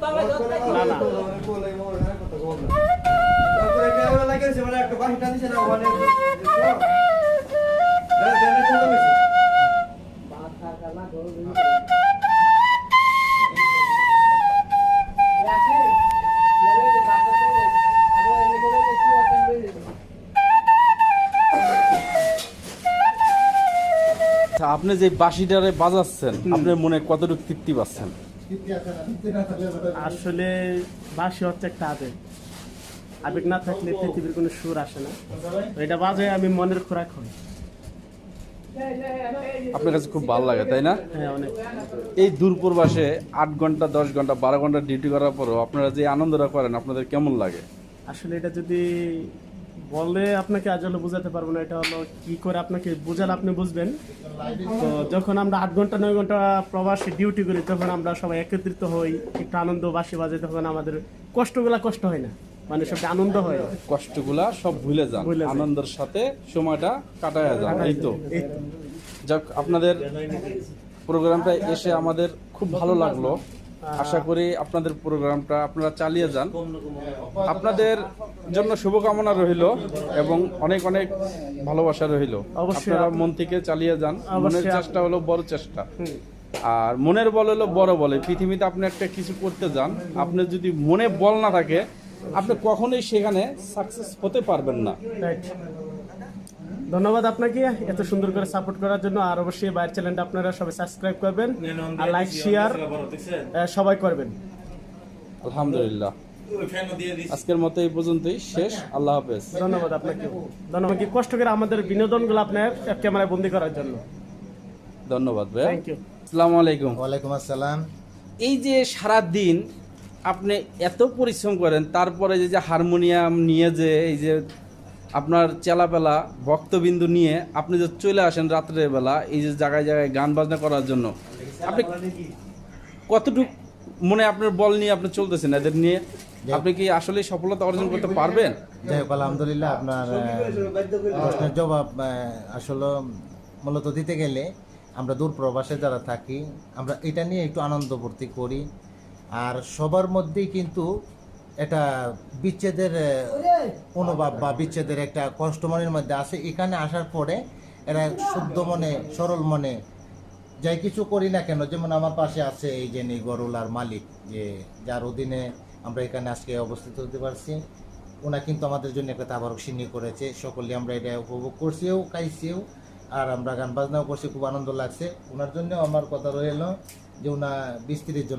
না না আপনি যে বাঁশিটারে বাজাচ্ছেন আপনার মনে কতটুকু তৃপ্তি পাচ্ছেন? আসলে বাঁশি হচ্ছে একটা আবেগ। আবেগ না থাকলে পৃথিবীর কোনো সুর আসে না। তো এটা বাজে আমি মনের খোরাক হই। আপনার কাছে খুব ভালো লাগে তাই না? হ্যাঁ, অনেক। এই দূরপ্রবাসে 8 ঘন্টা 10 ঘন্টা 12 ঘন্টা ডিউটি করার পরও আপনারা যে আনন্দটা করেন আপনাদের কেমন লাগে? আসলে এটা যদি বলে আপনাকে আসলে বোঝাতে পারবো না। এটা হলো কি করে আপনাকে বোঝালে আপনি বুঝবেন। তো যখন আমরা 8 ঘন্টা 9 ঘন্টা প্রবাসে ডিউটি করি তখন আমরা সবাই একত্রিত হই, একটু আনন্দ বাসি বাজে, তখন আমাদের কষ্টগুলা কষ্ট হয় না, মানে সবটা আনন্দ হয়। কষ্টগুলা সব ভুলে যান, আনন্দের সাথে সময়টা কাটায় যান। এই তো যাক, আপনাদের প্রোগ্রামটা এসে আমাদের খুব ভালো লাগলো। আশা করি আপনাদের প্রোগ্রামটা আপনারা চালিয়ে যান। আপনাদের জন্য শুভকামনা রইল এবং অনেক অনেক ভালোবাসা রইল। আপনারা মন থেকে চালিয়ে যান। মনের চেষ্টা হলো বড় চেষ্টা, আর মনের বল হলো বড় বলে। পৃথিবীতে আপনি একটা কিছু করতে যান, আপনার যদি মনে বল না থাকে আপনি কখনোই সেখানে সাকসেস হতে পারবেন না। ধন্যবাদ আপনাকে এত সুন্দর করে সাপোর্ট করার জন্য। আর অবশ্যই বাইরের চ্যানেলটা আপনারা সবাই সাবস্ক্রাইব করবেন আর লাইক শেয়ার সবাই করবেন। আলহামদুলিল্লাহ, আজকের মতো এই পর্যন্তই শেষ। আল্লাহ হাফেজ। ধন্যবাদ আপনাকে। ধন্যবাদ কি কষ্ট করে আমাদের বিনোদনগুলো আপনার ক্যামেরায় বন্দি করার জন্য। ধন্যবাদ ভাই। Thank you. আসসালামু আলাইকুম। ওয়ালাইকুম আসসালাম। এই যে সারা দিন আপনি এত পরিশ্রম করেন, তারপরে যে হারমোনিয়াম নিয়ে যে এই যে আপনার চেলাপেলা ভক্তবিন্দু নিয়ে আপনি যে চলে আসেন রাত্রের বেলা এই যে জায়গায় জায়গায় গান বাজনা করার জন্য, আপনি কতটুকু মনে আপনার বল নিয়ে আপনি চলতেছেন এদের নিয়ে? আপনি কি আসলে সফলতা অর্জন করতে পারবেন? যাই হোক, আলহামদুলিল্লাহ। আপনার প্রশ্নের জবাব আসলে মূলত দিতে গেলে আমরা দূর প্রবাসে যারা থাকি আমরা এটা নিয়ে একটু আনন্দ ভর্তি করি। আর সবার মধ্যেই কিন্তু এটা বিচ্ছেদের অনুভব বা বিচ্ছেদের একটা কষ্ট মনের মধ্যে আসে। এখানে আসার পরে এরা শুদ্ধ মনে সরল মনে যাই কিছু করি না কেন, যেমন আমার পাশে আছে এই যে গরুলার মালিক, যে যার অধীনে আমরা এখানে আজকে অবস্থিত হতে পারছি। ওনা কিন্তু আমাদের জন্য একটা তাবারক সিন্নি করেছে। সকলে আমরা এটা উপভোগ করছিও, খাইছিও, আর আমরা গান বাজনাও করছি। খুব আনন্দ লাগছে। ওনার জন্য আমার কথা রইল যে ওনা বিস্ত্রির জন্য